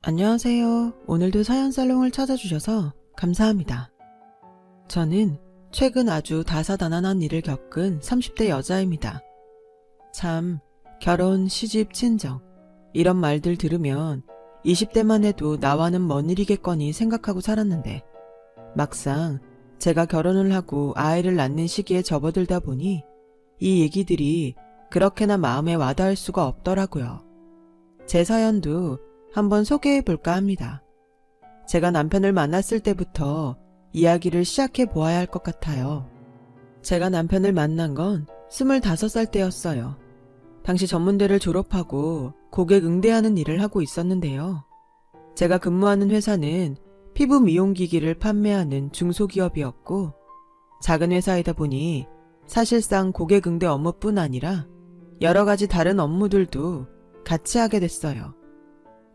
안녕하세요. 오늘도 사연살롱을 찾아주셔서 감사합니다. 저는 최근 아주 다사다난한 일을 겪은 30대 여자입니다. 참, 결혼, 시집, 친정 이런 말들 들으면 20대만 해도 나와는 먼 일이겠거니 생각하고 살았는데 막상 제가 결혼을 하고 아이를 낳는 시기에 접어들다 보니 이 얘기들이 그렇게나 마음에 와닿을 수가 없더라고요. 제 사연도 한번 소개해 볼까 합니다. 제가 남편을 만났을 때부터 이야기를 시작해 보아야 할 것 같아요. 제가 남편을 만난 건 25살 때였어요. 당시 전문대를 졸업하고 고객 응대하는 일을 하고 있었는데요. 제가 근무하는 회사는 피부 미용기기를 판매하는 중소기업이었고 작은 회사이다 보니 사실상 고객 응대 업무뿐 아니라 여러 가지 다른 업무들도 같이 하게 됐어요.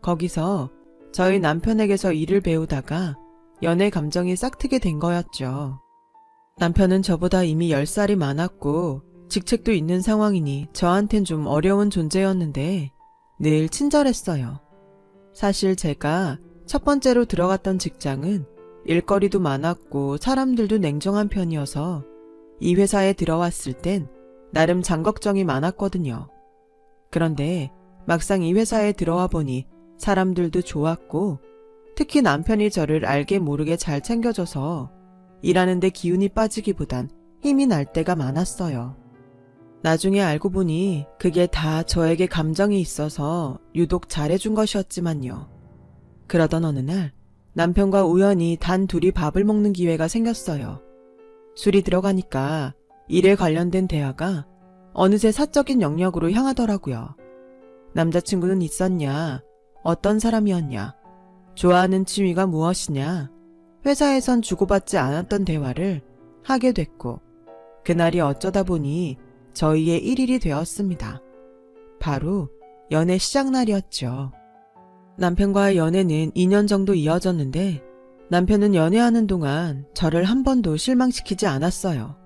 거기서 저희 남편에게서 일을 배우다가 연애 감정이 싹트게 된 거였죠. 남편은 저보다 이미 10살이 많았고 직책도 있는 상황이니 저한텐 좀 어려운 존재였는데 늘 친절했어요. 사실 제가 첫 번째로 들어갔던 직장은 일거리도 많았고 사람들도 냉정한 편이어서 이 회사에 들어왔을 땐 나름 장걱정이 많았거든요. 그런데 막상 이 회사에 들어와 보니 사람들도 좋았고 특히 남편이 저를 알게 모르게 잘 챙겨줘서 일하는데 기운이 빠지기보단 힘이 날 때가 많았어요. 나중에 알고 보니 그게 다 저에게 감정이 있어서 유독 잘해준 것이었지만요. 그러던 어느 날 남편과 우연히 단 둘이 밥을 먹는 기회가 생겼어요. 술이 들어가니까 일에 관련된 대화가 어느새 사적인 영역으로 향하더라고요. 남자친구는 있었냐? 어떤 사람이었냐? 좋아하는 취미가 무엇이냐? 회사에선 주고받지 않았던 대화를 하게 됐고 그날이 어쩌다 보니 저희의 1일이 되었습니다. 바로 연애 시작날이었죠. 남편과의 연애는 2년 정도 이어졌는데 남편은 연애하는 동안 저를 한 번도 실망시키지 않았어요.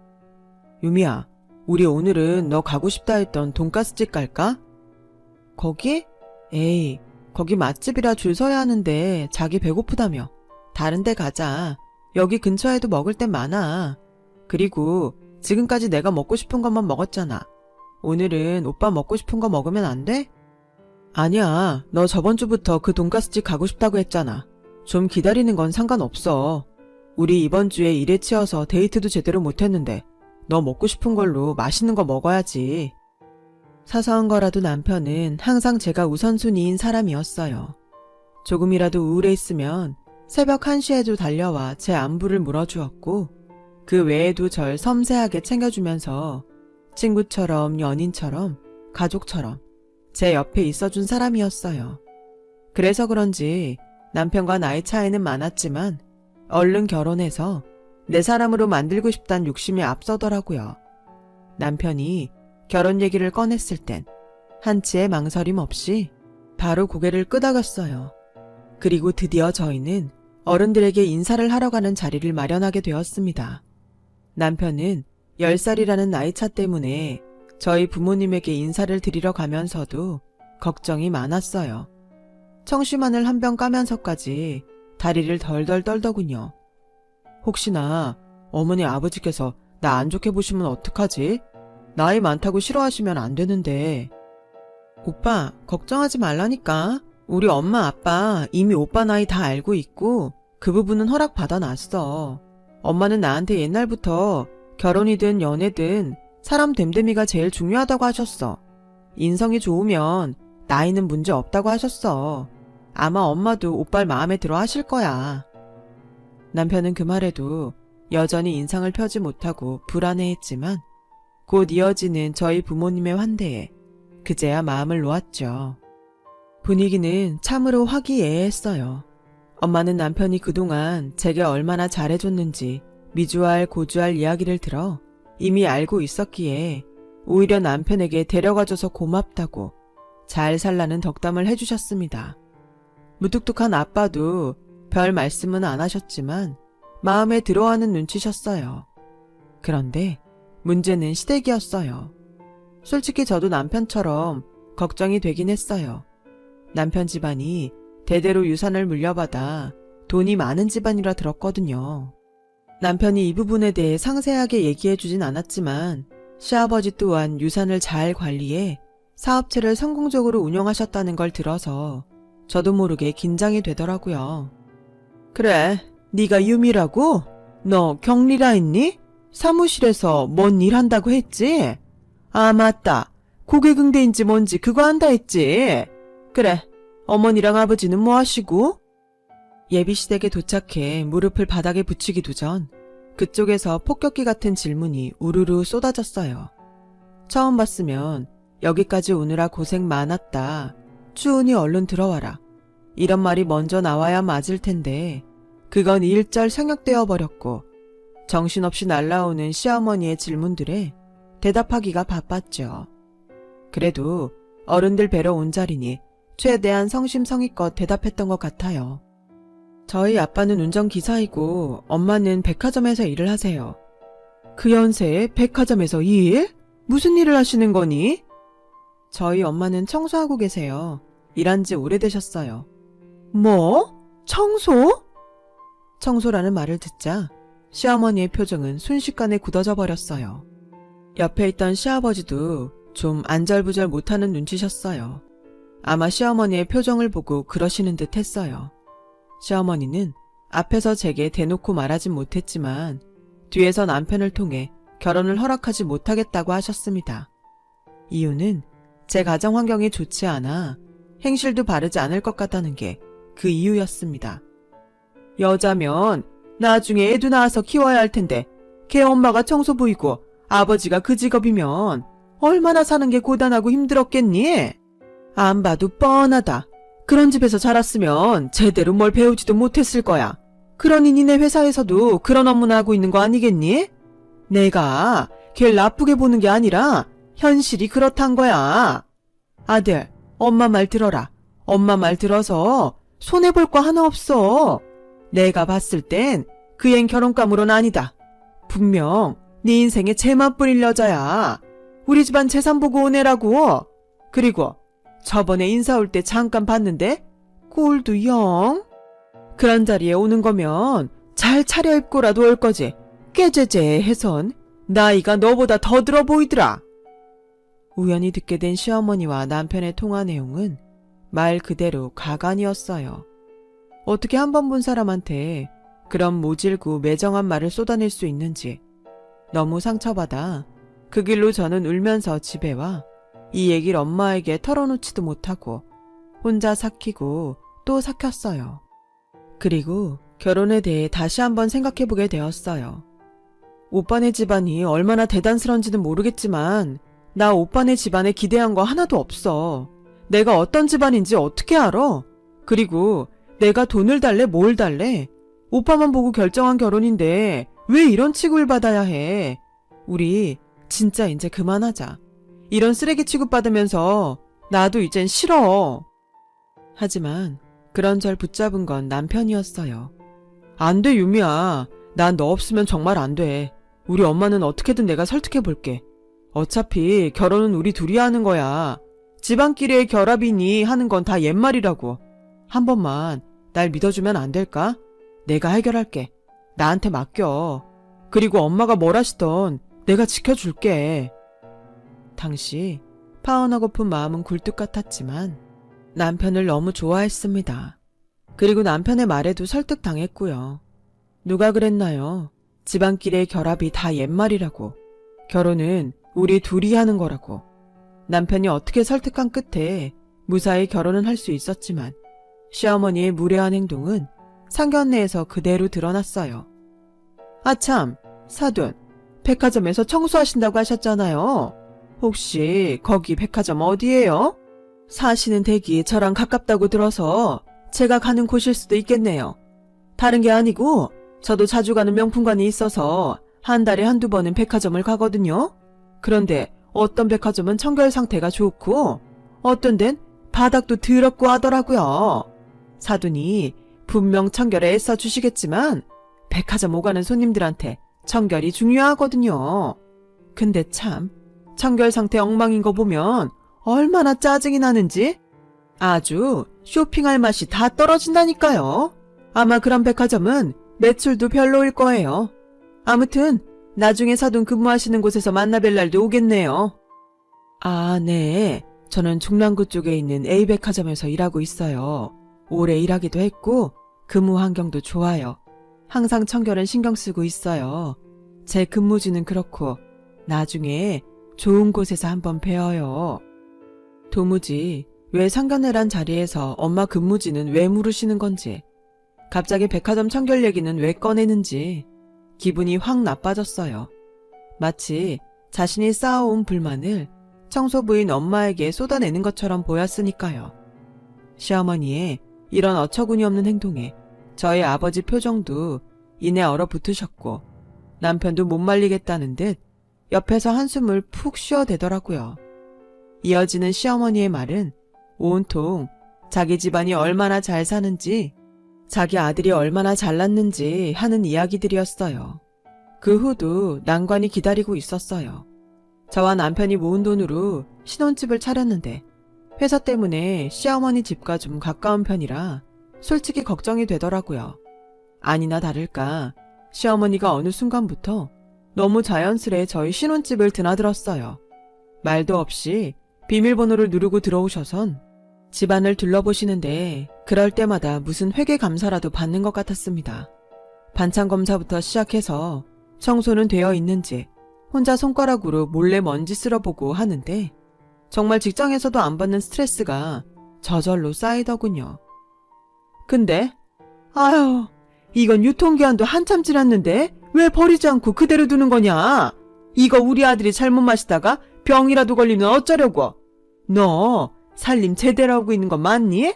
유미야, 우리 오늘은 너 가고 싶다 했던 돈가스집 갈까? 거기? 에이, 거기 맛집이라 줄 서야 하는데 자기 배고프다며. 다른 데 가자. 여기 근처에도 먹을 땐 많아. 그리고 지금까지 내가 먹고 싶은 것만 먹었잖아. 오늘은 오빠 먹고 싶은 거 먹으면 안 돼? 아니야. 너 저번 주부터 그 돈가스집 가고 싶다고 했잖아. 좀 기다리는 건 상관없어. 우리 이번 주에 일에 치여서 데이트도 제대로 못했는데 너 먹고 싶은 걸로 맛있는 거 먹어야지. 사소한 거라도 남편은 항상 제가 우선순위인 사람이었어요. 조금이라도 우울해있으면 새벽 1시에도 달려와 제 안부를 물어주었고 그 외에도 절 섬세하게 챙겨주면서 친구처럼 연인처럼 가족처럼 제 옆에 있어준 사람이었어요. 그래서 그런지 남편과 나이 차이는 많았지만 얼른 결혼해서 내 사람으로 만들고 싶단 욕심이 앞서더라고요. 남편이 결혼 얘기를 꺼냈을 땐 한치의 망설임 없이 바로 고개를 끄덕였어요. 그리고 드디어 저희는 어른들에게 인사를 하러 가는 자리를 마련하게 되었습니다. 남편은 10살이라는 나이차 때문에 저희 부모님에게 인사를 드리러 가면서도 걱정이 많았어요. 청심환을 한 병 까면서까지 다리를 덜덜 떨더군요. 혹시나 어머니 아버지께서 나 안 좋게 보시면 어떡하지? 나이 많다고 싫어하시면 안 되는데. 오빠, 걱정하지 말라니까. 우리 엄마 아빠 이미 오빠 나이 다 알고 있고 그 부분은 허락받아놨어. 엄마는 나한테 옛날부터 결혼이든 연애든 사람 됨됨이가 제일 중요하다고 하셨어. 인성이 좋으면 나이는 문제 없다고 하셨어. 아마 엄마도 오빠를 마음에 들어 하실 거야. 남편은 그 말에도 여전히 인상을 펴지 못하고 불안해했지만 곧 이어지는 저희 부모님의 환대에 그제야 마음을 놓았죠. 분위기는 참으로 화기애애했어요. 엄마는 남편이 그동안 제게 얼마나 잘해줬는지 미주알 고주알 이야기를 들어 이미 알고 있었기에 오히려 남편에게 데려가줘서 고맙다고 잘 살라는 덕담을 해주셨습니다. 무뚝뚝한 아빠도 별 말씀은 안 하셨지만 마음에 들어하는 눈치셨어요. 그런데 문제는 시댁이었어요. 솔직히 저도 남편처럼 걱정이 되긴 했어요. 남편 집안이 대대로 유산을 물려받아 돈이 많은 집안이라 들었거든요. 남편이 이 부분에 대해 상세하게 얘기해주진 않았지만 시아버지 또한 유산을 잘 관리해 사업체를 성공적으로 운영하셨다는 걸 들어서 저도 모르게 긴장이 되더라고요. 그래, 네가 유미라고? 너 격리라 했니? 사무실에서 뭔 일 한다고 했지? 아, 맞다. 고객응대인지 뭔지 그거 한다 했지? 그래, 어머니랑 아버지는 뭐 하시고? 예비시댁에 도착해 무릎을 바닥에 붙이기도 전 그쪽에서 폭격기 같은 질문이 우르르 쏟아졌어요. 처음 봤으면 여기까지 오느라 고생 많았다. 추운이 얼른 들어와라. 이런 말이 먼저 나와야 맞을 텐데 그건 일절 생략되어 버렸고 정신없이 날라오는 시어머니의 질문들에 대답하기가 바빴죠. 그래도 어른들 뵈러 온 자리니 최대한 성심성의껏 대답했던 것 같아요. 저희 아빠는 운전기사이고 엄마는 백화점에서 일을 하세요. 그 연세에 백화점에서 일? 무슨 일을 하시는 거니? 저희 엄마는 청소하고 계세요. 일한 지 오래되셨어요. 뭐? 청소? 청소라는 말을 듣자 시어머니의 표정은 순식간에 굳어져 버렸어요. 옆에 있던 시아버지도 좀 안절부절 못하는 눈치셨어요. 아마 시어머니의 표정을 보고 그러시는 듯 했어요. 시어머니는 앞에서 제게 대놓고 말하진 못했지만 뒤에서 남편을 통해 결혼을 허락하지 못하겠다고 하셨습니다. 이유는 제 가정 환경이 좋지 않아 행실도 바르지 않을 것 같다는 게 그 이유였습니다. 여자면 나중에 애도 낳아서 키워야 할 텐데 걔 엄마가 청소부이고 아버지가 그 직업이면 얼마나 사는 게 고단하고 힘들었겠니? 안 봐도 뻔하다. 그런 집에서 자랐으면 제대로 뭘 배우지도 못했을 거야. 그러니 니네 회사에서도 그런 업무나 하고 있는 거 아니겠니? 내가 걔를 나쁘게 보는 게 아니라 현실이 그렇단 거야. 아들, 엄마 말 들어라. 엄마 말 들어서 손해볼 거 하나 없어. 내가 봤을 땐 그 앤 결혼감으로는 아니다. 분명 네 인생에 재만 뿌릴 여자야. 우리 집안 재산 보고 오네라고. 그리고 저번에 인사 올 때 잠깐 봤는데 꼴도 영. 그런 자리에 오는 거면 잘 차려입고라도 올 거지. 깨제제해선 나이가 너보다 더 들어 보이더라. 우연히 듣게 된 시어머니와 남편의 통화 내용은 말 그대로 가관이었어요. 어떻게 한 번 본 사람한테 그런 모질고 매정한 말을 쏟아낼 수 있는지 너무 상처받아 그 길로 저는 울면서 집에 와 이 얘기를 엄마에게 털어놓지도 못하고 혼자 삭히고 또 삭혔어요. 그리고 결혼에 대해 다시 한번 생각해보게 되었어요. 오빠네 집안이 얼마나 대단스런지는 모르겠지만 나 오빠네 집안에 기대한 거 하나도 없어. 내가 어떤 집안인지 어떻게 알아? 그리고 내가 돈을 달래 뭘 달래? 오빠만 보고 결정한 결혼인데 왜 이런 취급을 받아야 해? 우리 진짜 이제 그만하자. 이런 쓰레기 취급받으면서 나도 이젠 싫어. 하지만 그런 절 붙잡은 건 남편이었어요. 안 돼, 유미야. 난 너 없으면 정말 안 돼. 우리 엄마는 어떻게든 내가 설득해볼게. 어차피 결혼은 우리 둘이 하는 거야. 집안끼리의 결합이니 하는 건 다 옛말이라고. 한 번만 날 믿어주면 안 될까? 내가 해결할게. 나한테 맡겨. 그리고 엄마가 뭘 하시던 내가 지켜줄게. 당시 파혼하고픈 마음은 굴뚝 같았지만 남편을 너무 좋아했습니다. 그리고 남편의 말에도 설득당했고요. 누가 그랬나요? 집안끼리의 결합이 다 옛말이라고. 결혼은 우리 둘이 하는 거라고. 남편이 어떻게 설득한 끝에 무사히 결혼은 할 수 있었지만 시어머니의 무례한 행동은 상견례에서 그대로 드러났어요. 아참, 사돈, 백화점에서 청소하신다고 하셨잖아요. 혹시 거기 백화점 어디예요? 사시는 댁이 저랑 가깝다고 들어서 제가 가는 곳일 수도 있겠네요. 다른 게 아니고 저도 자주 가는 명품관이 있어서 한 달에 한두 번은 백화점을 가거든요. 그런데 어떤 백화점은 청결 상태가 좋고 어떤 데는 바닥도 더럽고 하더라고요. 사돈이 분명 청결에 애써 주시겠지만 백화점 오가는 손님들한테 청결이 중요하거든요. 근데 참 청결 상태 엉망인 거 보면 얼마나 짜증이 나는지 아주 쇼핑할 맛이 다 떨어진다니까요. 아마 그런 백화점은 매출도 별로일 거예요. 아무튼 나중에 사돈 근무하시는 곳에서 만나뵐 날도 오겠네요. 아, 네. 저는 중랑구 쪽에 있는 A백화점에서 일하고 있어요. 오래 일하기도 했고 근무 환경도 좋아요. 항상 청결은 신경 쓰고 있어요. 제 근무지는 그렇고 나중에 좋은 곳에서 한번 뵈어요. 도무지 왜 상견례란 자리에서 엄마 근무지는 왜 물으시는 건지, 갑자기 백화점 청결 얘기는 왜 꺼내는지 기분이 확 나빠졌어요. 마치 자신이 쌓아온 불만을 청소부인 엄마에게 쏟아내는 것처럼 보였으니까요. 시어머니의 이런 어처구니 없는 행동에 저희 아버지 표정도 이내 얼어붙으셨고 남편도 못 말리겠다는 듯 옆에서 한숨을 푹 쉬어대더라고요. 이어지는 시어머니의 말은 온통 자기 집안이 얼마나 잘 사는지, 자기 아들이 얼마나 잘났는지 하는 이야기들이었어요. 그 후도 난관이 기다리고 있었어요. 저와 남편이 모은 돈으로 신혼집을 차렸는데 회사 때문에 시어머니 집과 좀 가까운 편이라 솔직히 걱정이 되더라고요. 아니나 다를까 시어머니가 어느 순간부터 너무 자연스레 저희 신혼집을 드나들었어요. 말도 없이 비밀번호를 누르고 들어오셔선 집안을 둘러보시는데 그럴 때마다 무슨 회계 감사라도 받는 것 같았습니다. 반찬 검사부터 시작해서 청소는 되어 있는지 혼자 손가락으로 몰래 먼지 쓸어보고 하는데 정말 직장에서도 안 받는 스트레스가 저절로 쌓이더군요. 근데 아유, 이건 유통기한도 한참 지났는데 왜 버리지 않고 그대로 두는 거냐? 이거 우리 아들이 잘못 마시다가 병이라도 걸리면 어쩌려고? 너 살림 제대로 하고 있는 거 맞니?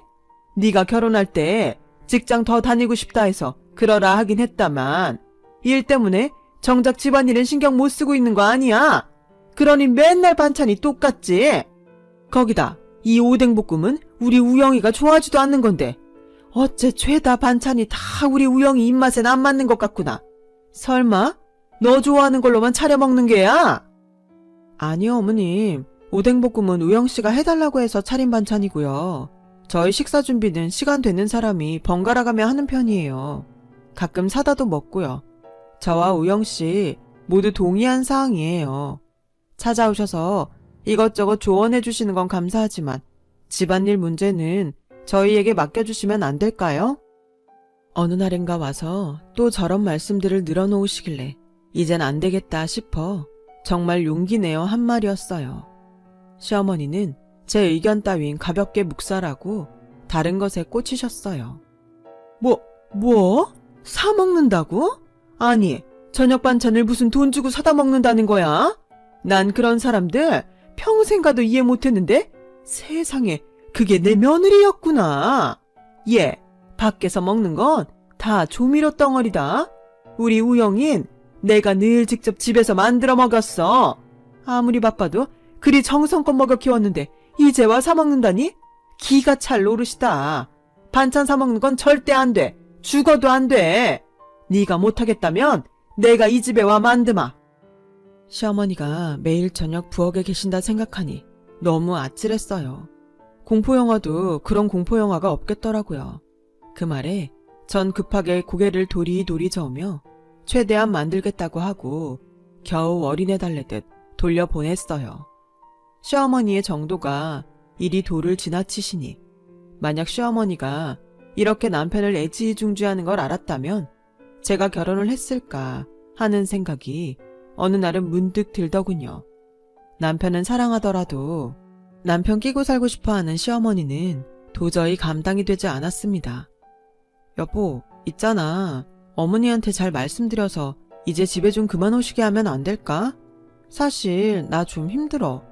네가 결혼할 때 직장 더 다니고 싶다 해서 그러라 하긴 했다만 일 때문에 정작 집안일은 신경 못 쓰고 있는 거 아니야? 그러니 맨날 반찬이 똑같지? 거기다 이 오뎅볶음은 우리 우영이가 좋아하지도 않는 건데 어째 죄다 반찬이 다 우리 우영이 입맛엔 안 맞는 것 같구나. 설마 너 좋아하는 걸로만 차려 먹는 게야? 아니요, 어머님. 오뎅볶음은 우영씨가 해달라고 해서 차린 반찬이고요. 저희 식사 준비는 시간 되는 사람이 번갈아가며 하는 편이에요. 가끔 사다도 먹고요. 저와 우영씨 모두 동의한 사항이에요. 찾아오셔서 이것저것 조언해 주시는 건 감사하지만 집안일 문제는 저희에게 맡겨주시면 안 될까요? 어느 날인가 와서 또 저런 말씀들을 늘어놓으시길래 이젠 안 되겠다 싶어 정말 용기 내어 한 말이었어요. 시어머니는 제 의견 따윈 가볍게 묵살하고 다른 것에 꽂히셨어요. 뭐? 사 먹는다고? 아니, 저녁 반찬을 무슨 돈 주고 사다 먹는다는 거야? 난 그런 사람들 평생 가도 이해 못했는데 세상에 그게 내 며느리였구나. 얘, 밖에서 먹는 건 다 조미료 덩어리다. 우리 우영인 내가 늘 직접 집에서 만들어 먹었어. 아무리 바빠도 그리 정성껏 먹여 키웠는데 이제 와 사 먹는다니? 기가 찰 노릇이다. 반찬 사 먹는 건 절대 안 돼. 죽어도 안 돼. 네가 못하겠다면 내가 이 집에 와 만드마. 시어머니가 매일 저녁 부엌에 계신다 생각하니 너무 아찔했어요. 공포영화도 그런 공포영화가 없겠더라고요. 그 말에 전 급하게 고개를 도리도리 저으며 최대한 만들겠다고 하고 겨우 어린애 달래듯 돌려보냈어요. 시어머니의 정도가 이리 도를 지나치시니 만약 시어머니가 이렇게 남편을 애지중지하는 걸 알았다면 제가 결혼을 했을까 하는 생각이 어느 날은 문득 들더군요. 남편은 사랑하더라도 남편 끼고 살고 싶어하는 시어머니는 도저히 감당이 되지 않았습니다. 여보, 있잖아. 어머니한테 잘 말씀드려서 이제 집에 좀 그만 오시게 하면 안 될까? 사실 나 좀 힘들어.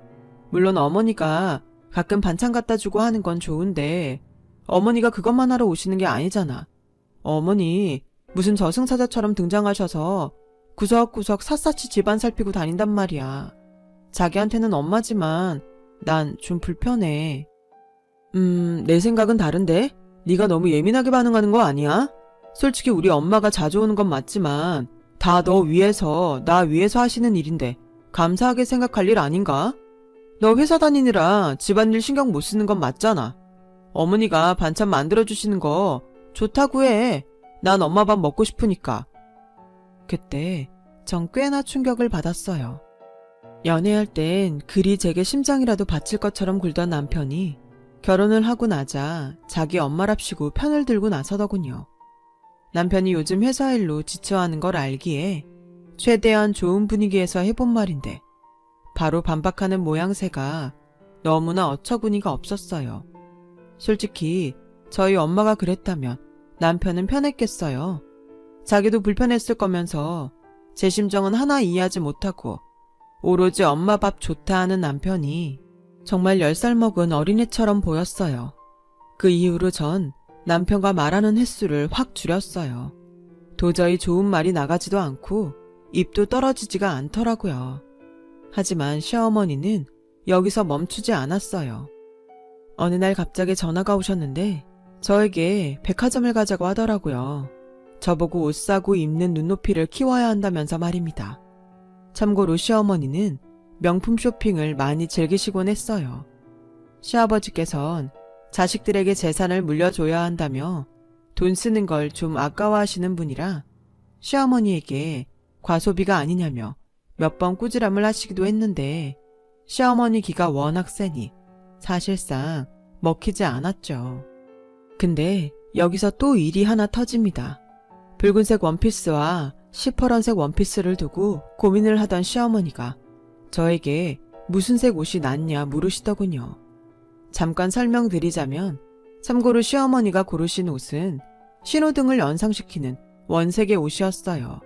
물론 어머니가 가끔 반찬 갖다 주고 하는 건 좋은데 어머니가 그것만 하러 오시는 게 아니잖아. 어머니 무슨 저승사자처럼 등장하셔서 구석구석 샅샅이 집안 살피고 다닌단 말이야. 자기한테는 엄마지만 난 좀 불편해. 내 생각은 다른데? 네가 너무 예민하게 반응하는 거 아니야? 솔직히 우리 엄마가 자주 오는 건 맞지만 다 너 위해서 나 위해서 하시는 일인데 감사하게 생각할 일 아닌가? 너 회사 다니느라 집안일 신경 못 쓰는 건 맞잖아. 어머니가 반찬 만들어주시는 거 좋다고 해. 난 엄마 밥 먹고 싶으니까. 그때 전 꽤나 충격을 받았어요. 연애할 땐 그리 제게 심장이라도 바칠 것처럼 굴던 남편이 결혼을 하고 나자 자기 엄마랍시고 편을 들고 나서더군요. 남편이 요즘 회사 일로 지쳐하는 걸 알기에 최대한 좋은 분위기에서 해본 말인데 바로 반박하는 모양새가 너무나 어처구니가 없었어요. 솔직히 저희 엄마가 그랬다면 남편은 편했겠어요. 자기도 불편했을 거면서 제 심정은 하나 이해하지 못하고 오로지 엄마 밥 좋다 하는 남편이 정말 10살 먹은 어린애처럼 보였어요. 그 이후로 전 남편과 말하는 횟수를 확 줄였어요. 도저히 좋은 말이 나가지도 않고 입도 떨어지지가 않더라고요. 하지만 시어머니는 여기서 멈추지 않았어요. 어느 날 갑자기 전화가 오셨는데 저에게 백화점을 가자고 하더라고요. 저보고 옷 사고 입는 눈높이를 키워야 한다면서 말입니다. 참고로 시어머니는 명품 쇼핑을 많이 즐기시곤 했어요. 시아버지께선 자식들에게 재산을 물려줘야 한다며 돈 쓰는 걸 좀 아까워하시는 분이라 시어머니에게 과소비가 아니냐며 몇 번 꾸지람을 하시기도 했는데 시어머니 기가 워낙 세니 사실상 먹히지 않았죠. 근데 여기서 또 일이 하나 터집니다. 붉은색 원피스와 시퍼런색 원피스를 두고 고민을 하던 시어머니가 저에게 무슨 색 옷이 낫냐 물으시더군요. 잠깐 설명드리자면 참고로 시어머니가 고르신 옷은 신호등을 연상시키는 원색의 옷이었어요.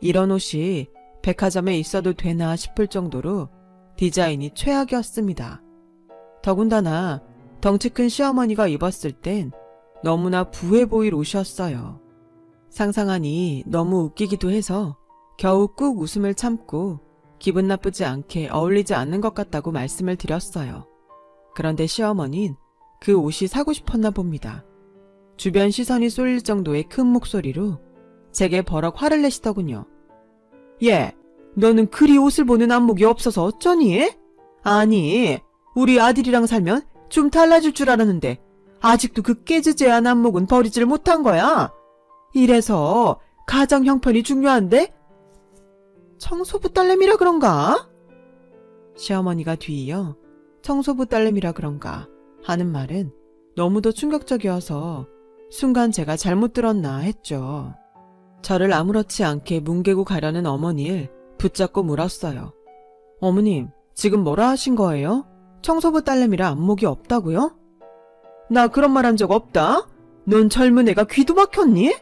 이런 옷이 백화점에 있어도 되나 싶을 정도로 디자인이 최악이었습니다. 더군다나 덩치 큰 시어머니가 입었을 땐 너무나 부해 보일 옷이었어요. 상상하니 너무 웃기기도 해서 겨우 꾹 웃음을 참고 기분 나쁘지 않게 어울리지 않는 것 같다고 말씀을 드렸어요. 그런데 시어머니는 그 옷이 사고 싶었나 봅니다. 주변 시선이 쏠릴 정도의 큰 목소리로 제게 버럭 화를 내시더군요. 얘, 너는 그리 옷을 보는 안목이 없어서 어쩌니? 아니, 우리 아들이랑 살면 좀 달라질 줄 알았는데 아직도 그 깨지재한 안목은 버리질 못한 거야. 이래서 가정 형편이 중요한데? 청소부 딸내미라 그런가? 시어머니가 뒤이어 청소부 딸내미라 그런가 하는 말은 너무도 충격적이어서 순간 제가 잘못 들었나 했죠. 저를 아무렇지 않게 뭉개고 가려는 어머니를 붙잡고 물었어요. 어머님, 지금 뭐라 하신 거예요? 청소부 딸내미라 안목이 없다고요? 나 그런 말 한 적 없다. 넌 젊은 애가 귀도 막혔니?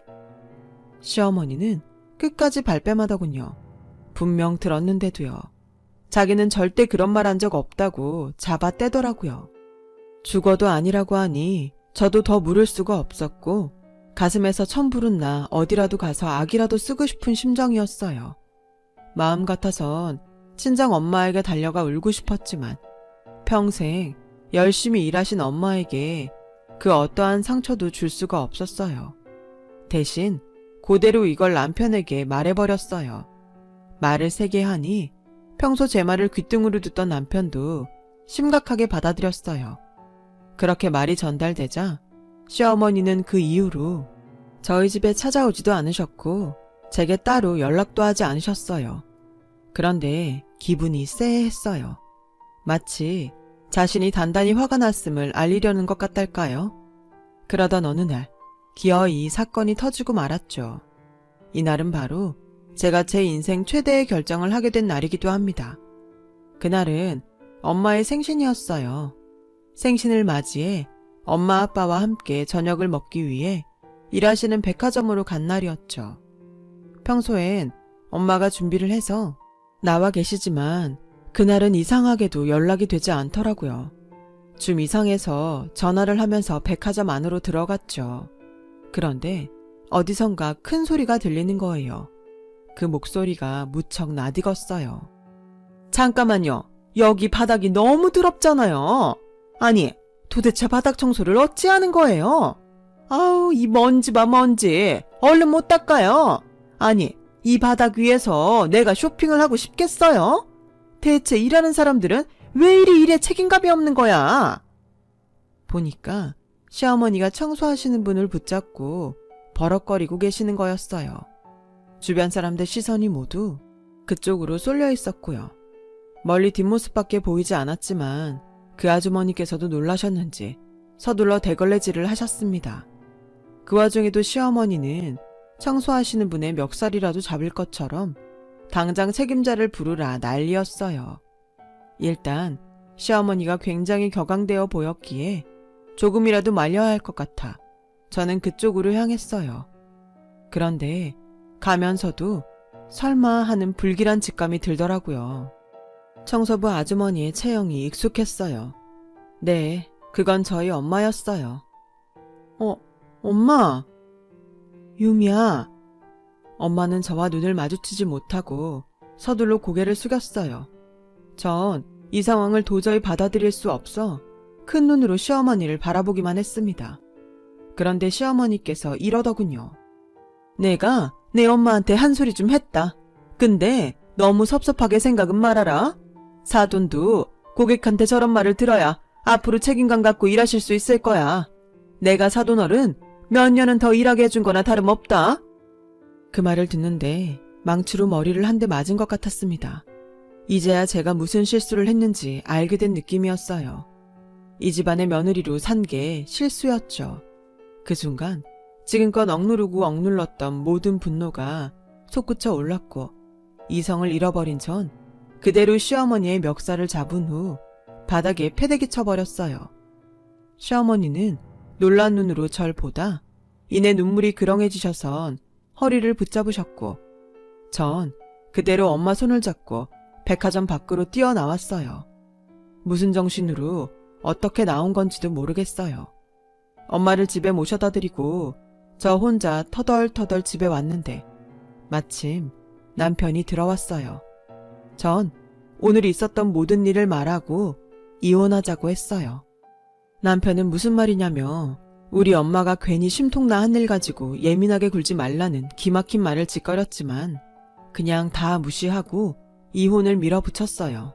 시어머니는 끝까지 발뺌하더군요. 분명 들었는데도요. 자기는 절대 그런 말 한 적 없다고 잡아떼더라고요. 죽어도 아니라고 하니 저도 더 물을 수가 없었고 가슴에서 천불은 나 어디라도 가서 악이라도 쓰고 싶은 심정이었어요. 마음 같아선 친정 엄마에게 달려가 울고 싶었지만 평생 열심히 일하신 엄마에게 그 어떠한 상처도 줄 수가 없었어요. 대신 그대로 이걸 남편에게 말해버렸어요. 말을 세게 하니 평소 제 말을 귓등으로 듣던 남편도 심각하게 받아들였어요. 그렇게 말이 전달되자 시어머니는 그 이후로 저희 집에 찾아오지도 않으셨고 제게 따로 연락도 하지 않으셨어요. 그런데 기분이 쎄했어요. 마치 자신이 단단히 화가 났음을 알리려는 것 같달까요? 그러던 어느 날 기어이 사건이 터지고 말았죠. 이날은 바로 제가 제 인생 최대의 결정을 하게 된 날이기도 합니다. 그날은 엄마의 생신이었어요. 생신을 맞이해 엄마 아빠와 함께 저녁을 먹기 위해 일하시는 백화점으로 간 날이었죠. 평소엔 엄마가 준비를 해서 나와 계시지만 그날은 이상하게도 연락이 되지 않더라고요. 좀 이상해서 전화를 하면서 백화점 안으로 들어갔죠. 그런데 어디선가 큰 소리가 들리는 거예요. 그 목소리가 무척 낯익었어요. 잠깐만요. 여기 바닥이 너무 더럽잖아요. 아니, 도대체 바닥 청소를 어찌하는 거예요? 아우, 이 먼지 봐, 먼지. 얼른 못 닦아요. 아니, 이 바닥 위에서 내가 쇼핑을 하고 싶겠어요? 대체 일하는 사람들은 왜 이리 일에 책임감이 없는 거야? 보니까 시어머니가 청소하시는 분을 붙잡고 버럭거리고 계시는 거였어요. 주변 사람들 시선이 모두 그쪽으로 쏠려 있었고요. 멀리 뒷모습밖에 보이지 않았지만 그 아주머니께서도 놀라셨는지 서둘러 대걸레질을 하셨습니다. 그 와중에도 시어머니는 청소하시는 분의 멱살이라도 잡을 것처럼 당장 책임자를 부르라 난리였어요. 일단 시어머니가 굉장히 격앙되어 보였기에 조금이라도 말려야 할 것 같아 저는 그쪽으로 향했어요. 그런데 가면서도 설마 하는 불길한 직감이 들더라고요. 청소부 아주머니의 체형이 익숙했어요. 네, 그건 저희 엄마였어요. 엄마! 유미야! 엄마는 저와 눈을 마주치지 못하고 서둘러 고개를 숙였어요. 전 이 상황을 도저히 받아들일 수 없어 큰 눈으로 시어머니를 바라보기만 했습니다. 그런데 시어머니께서 이러더군요. 내가 내 엄마한테 한 소리 좀 했다. 근데 너무 섭섭하게 생각은 말아라. 사돈도 고객한테 저런 말을 들어야 앞으로 책임감 갖고 일하실 수 있을 거야. 내가 사돈어른 몇 년은 더 일하게 해준 거나 다름없다. 그 말을 듣는데 망치로 머리를 한 대 맞은 것 같았습니다. 이제야 제가 무슨 실수를 했는지 알게 된 느낌이었어요. 이 집안의 며느리로 산 게 실수였죠. 그 순간 지금껏 억누르고 억눌렀던 모든 분노가 솟구쳐 올랐고 이성을 잃어버린 전 그대로 시어머니의 멱살을 잡은 후 바닥에 패대기 쳐버렸어요. 시어머니는 놀란 눈으로 절 보다 이내 눈물이 그렁해지셔선 허리를 붙잡으셨고 전 그대로 엄마 손을 잡고 백화점 밖으로 뛰어나왔어요. 무슨 정신으로 어떻게 나온 건지도 모르겠어요. 엄마를 집에 모셔다 드리고 저 혼자 터덜터덜 집에 왔는데 마침 남편이 들어왔어요. 전 오늘 있었던 모든 일을 말하고 이혼하자고 했어요. 남편은 무슨 말이냐며 우리 엄마가 괜히 심통나 한 일 가지고 예민하게 굴지 말라는 기막힌 말을 짓거렸지만 그냥 다 무시하고 이혼을 밀어붙였어요.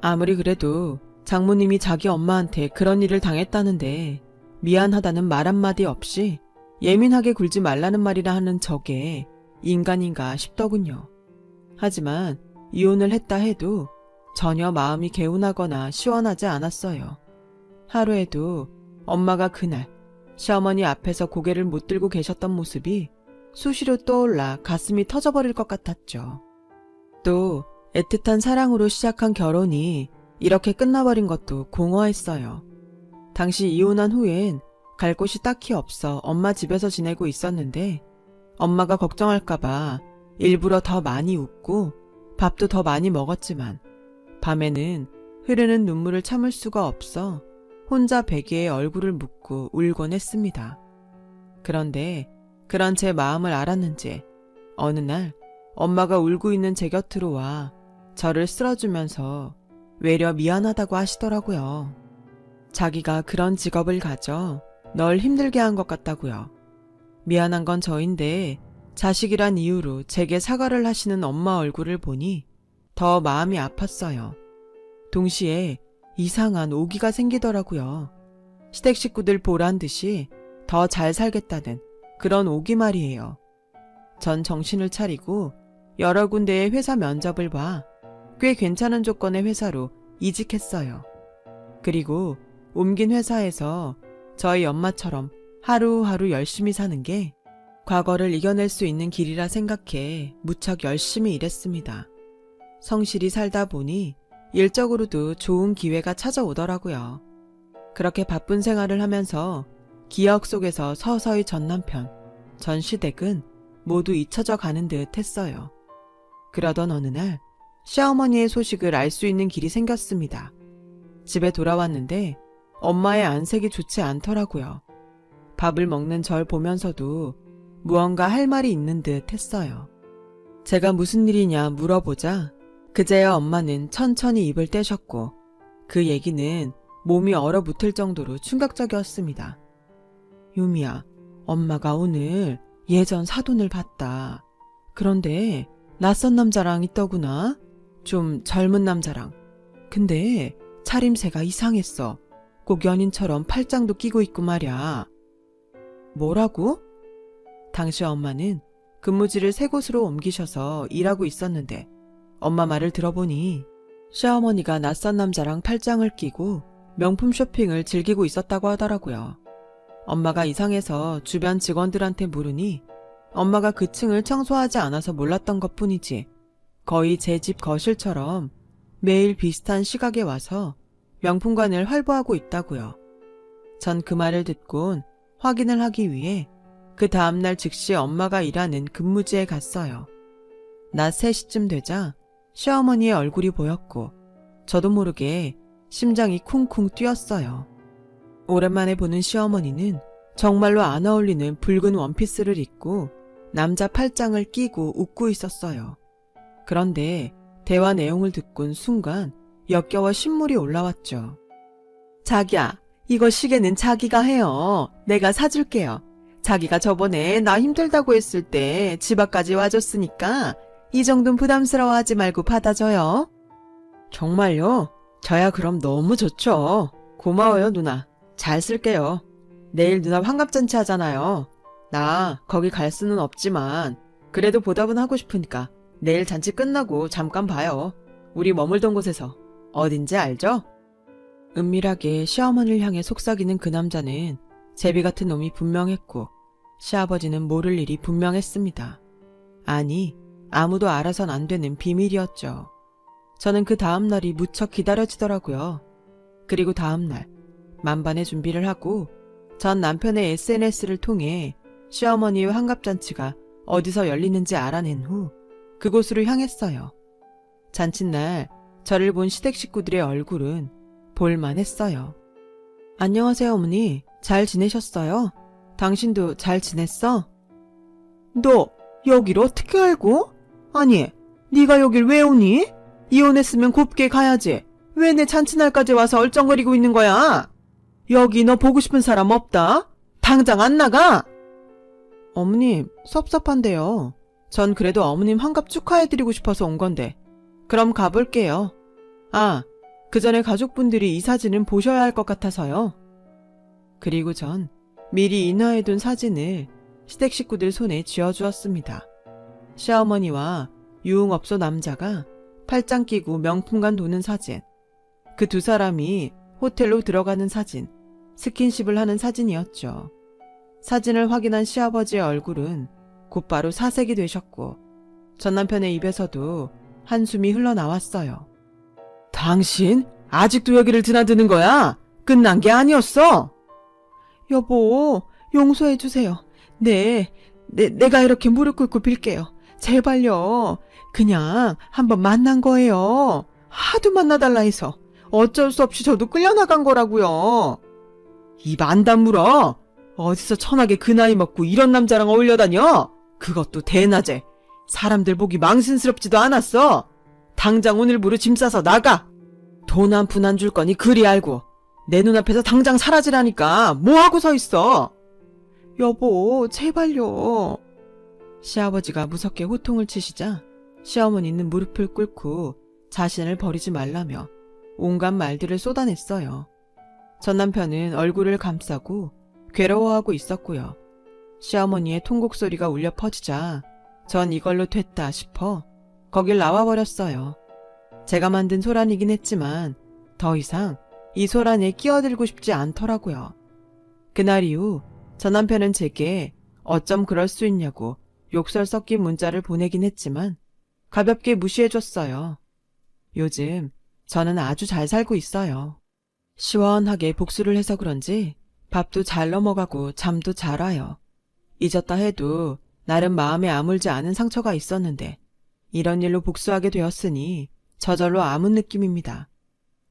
아무리 그래도 장모님이 자기 엄마한테 그런 일을 당했다는데 미안하다는 말 한마디 없이 예민하게 굴지 말라는 말이라 하는 저게 인간인가 싶더군요. 하지만 이혼을 했다 해도 전혀 마음이 개운하거나 시원하지 않았어요. 하루에도 엄마가 그날 시어머니 앞에서 고개를 못 들고 계셨던 모습이 수시로 떠올라 가슴이 터져버릴 것 같았죠. 또 애틋한 사랑으로 시작한 결혼이 이렇게 끝나버린 것도 공허했어요. 당시 이혼한 후엔 갈 곳이 딱히 없어 엄마 집에서 지내고 있었는데 엄마가 걱정할까봐 일부러 더 많이 웃고 밥도 더 많이 먹었지만 밤에는 흐르는 눈물을 참을 수가 없어 혼자 베개에 얼굴을 묻고 울곤 했습니다. 그런데 그런 제 마음을 알았는지 어느 날 엄마가 울고 있는 제 곁으로 와 저를 쓸어주면서 외려 미안하다고 하시더라고요. 자기가 그런 직업을 가져 널 힘들게 한 것 같다고요. 미안한 건 저인데 자식이란 이유로 제게 사과를 하시는 엄마 얼굴을 보니 더 마음이 아팠어요. 동시에 이상한 오기가 생기더라고요. 시댁 식구들 보란 듯이 더 잘 살겠다는 그런 오기 말이에요. 전 정신을 차리고 여러 군데의 회사 면접을 봐 꽤 괜찮은 조건의 회사로 이직했어요. 그리고 옮긴 회사에서 저희 엄마처럼 하루하루 열심히 사는 게 과거를 이겨낼 수 있는 길이라 생각해 무척 열심히 일했습니다. 성실히 살다 보니 일적으로도 좋은 기회가 찾아오더라고요. 그렇게 바쁜 생활을 하면서 기억 속에서 서서히 전 남편, 전 시댁은 모두 잊혀져 가는 듯 했어요. 그러던 어느 날 시어머니의 소식을 알 수 있는 길이 생겼습니다. 집에 돌아왔는데 엄마의 안색이 좋지 않더라고요. 밥을 먹는 절 보면서도 무언가 할 말이 있는 듯 했어요. 제가 무슨 일이냐 물어보자 그제야 엄마는 천천히 입을 떼셨고 그 얘기는 몸이 얼어붙을 정도로 충격적이었습니다. 유미야, 엄마가 오늘 예전 사돈을 봤다. 그런데 낯선 남자랑 있더구나. 좀 젊은 남자랑. 근데 차림새가 이상했어. 꼭 연인처럼 팔짱도 끼고 있고 말이야. 뭐라고? 당시 엄마는 근무지를 새 곳으로 옮기셔서 일하고 있었는데 엄마 말을 들어보니 시어머니가 낯선 남자랑 팔짱을 끼고 명품 쇼핑을 즐기고 있었다고 하더라고요. 엄마가 이상해서 주변 직원들한테 물으니 엄마가 그 층을 청소하지 않아서 몰랐던 것뿐이지 거의 제 집 거실처럼 매일 비슷한 시각에 와서 명품관을 활보하고 있다고요. 전 그 말을 듣곤 확인을 하기 위해 그 다음날 즉시 엄마가 일하는 근무지에 갔어요. 낮 3시쯤 되자 시어머니의 얼굴이 보였고 저도 모르게 심장이 쿵쿵 뛰었어요. 오랜만에 보는 시어머니는 정말로 안 어울리는 붉은 원피스를 입고 남자 팔짱을 끼고 웃고 있었어요. 그런데 대화 내용을 듣곤 순간 역겨워 신물이 올라왔죠. 자기야, 이거 시계는 자기가 해요. 내가 사줄게요. 자기가 저번에 나 힘들다고 했을 때 집 앞까지 와줬으니까 이 정도는 부담스러워하지 말고 받아줘요. 정말요? 저야 그럼 너무 좋죠. 고마워요 누나. 잘 쓸게요. 내일 누나 환갑잔치 하잖아요. 나 거기 갈 수는 없지만 그래도 보답은 하고 싶으니까 내일 잔치 끝나고 잠깐 봐요. 우리 머물던 곳에서. 어딘지 알죠? 은밀하게 시어머니를 향해 속삭이는 그 남자는 제비 같은 놈이 분명했고 시아버지는 모를 일이 분명했습니다. 아니, 아무도 알아선 안 되는 비밀이었죠. 저는 그 다음 날이 무척 기다려지더라고요. 그리고 다음 날 만반의 준비를 하고 전 남편의 SNS를 통해 시어머니의 환갑잔치가 어디서 열리는지 알아낸 후 그곳으로 향했어요. 잔칫날 저를 본 시댁 식구들의 얼굴은 볼만했어요. 안녕하세요 어머니. 잘 지내셨어요? 당신도 잘 지냈어? 너 여기를 어떻게 알고? 아니, 네가 여길 왜 오니? 이혼했으면 곱게 가야지. 왜 내 잔칫날까지 와서 얼쩡거리고 있는 거야? 여기 너 보고 싶은 사람 없다? 당장 안 나가? 어머님, 섭섭한데요. 전 그래도 어머님 환갑 축하해드리고 싶어서 온 건데. 그럼 가볼게요. 아, 그 전에 가족분들이 이 사진은 보셔야 할 것 같아서요. 그리고 전 미리 인화해둔 사진을 시댁 식구들 손에 쥐어주었습니다. 시어머니와 유흥업소 남자가 팔짱 끼고 명품관 도는 사진, 그 두 사람이 호텔로 들어가는 사진, 스킨십을 하는 사진이었죠. 사진을 확인한 시아버지의 얼굴은 곧바로 사색이 되셨고 전 남편의 입에서도 한숨이 흘러나왔어요. 당신 아직도 여기를 드나드는 거야? 끝난 게 아니었어? 여보, 용서해주세요. 내가 이렇게 무릎 꿇고 빌게요. 제발요. 그냥 한번 만난 거예요. 하도 만나달라 해서 어쩔 수 없이 저도 끌려나간 거라고요. 입 안 다물어. 어디서 천하게 그 나이 먹고 이런 남자랑 어울려 다녀? 그것도 대낮에. 사람들 보기 망신스럽지도 않았어. 당장 오늘부로 짐 싸서 나가. 돈 한 푼 안 줄 거니 그리 알고. 내 눈앞에서 당장 사라지라니까 뭐하고 서 있어. 여보, 제발요. 시아버지가 무섭게 호통을 치시자 시어머니는 무릎을 꿇고 자신을 버리지 말라며 온갖 말들을 쏟아냈어요. 전 남편은 얼굴을 감싸고 괴로워하고 있었고요. 시어머니의 통곡 소리가 울려 퍼지자 전 이걸로 됐다 싶어 거길 나와버렸어요. 제가 만든 소란이긴 했지만 더 이상 이 소란에 끼어들고 싶지 않더라고요. 그날 이후 전 남편은 제게 어쩜 그럴 수 있냐고 욕설 섞인 문자를 보내긴 했지만 가볍게 무시해줬어요. 요즘 저는 아주 잘 살고 있어요. 시원하게 복수를 해서 그런지 밥도 잘 넘어가고 잠도 잘 와요. 잊었다 해도 나름 마음에 아물지 않은 상처가 있었는데 이런 일로 복수하게 되었으니 저절로 아문 느낌입니다.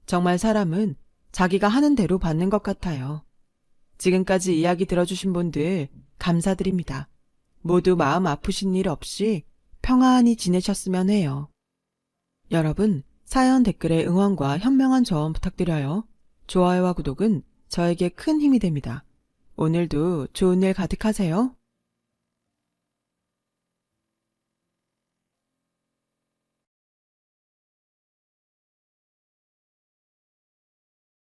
정말 사람은 자기가 하는 대로 받는 것 같아요. 지금까지 이야기 들어주신 분들 감사드립니다. 모두 마음 아프신 일 없이 평안히 지내셨으면 해요. 여러분, 사연 댓글에 응원과 현명한 조언 부탁드려요. 좋아요와 구독은 저에게 큰 힘이 됩니다. 오늘도 좋은 일 가득하세요.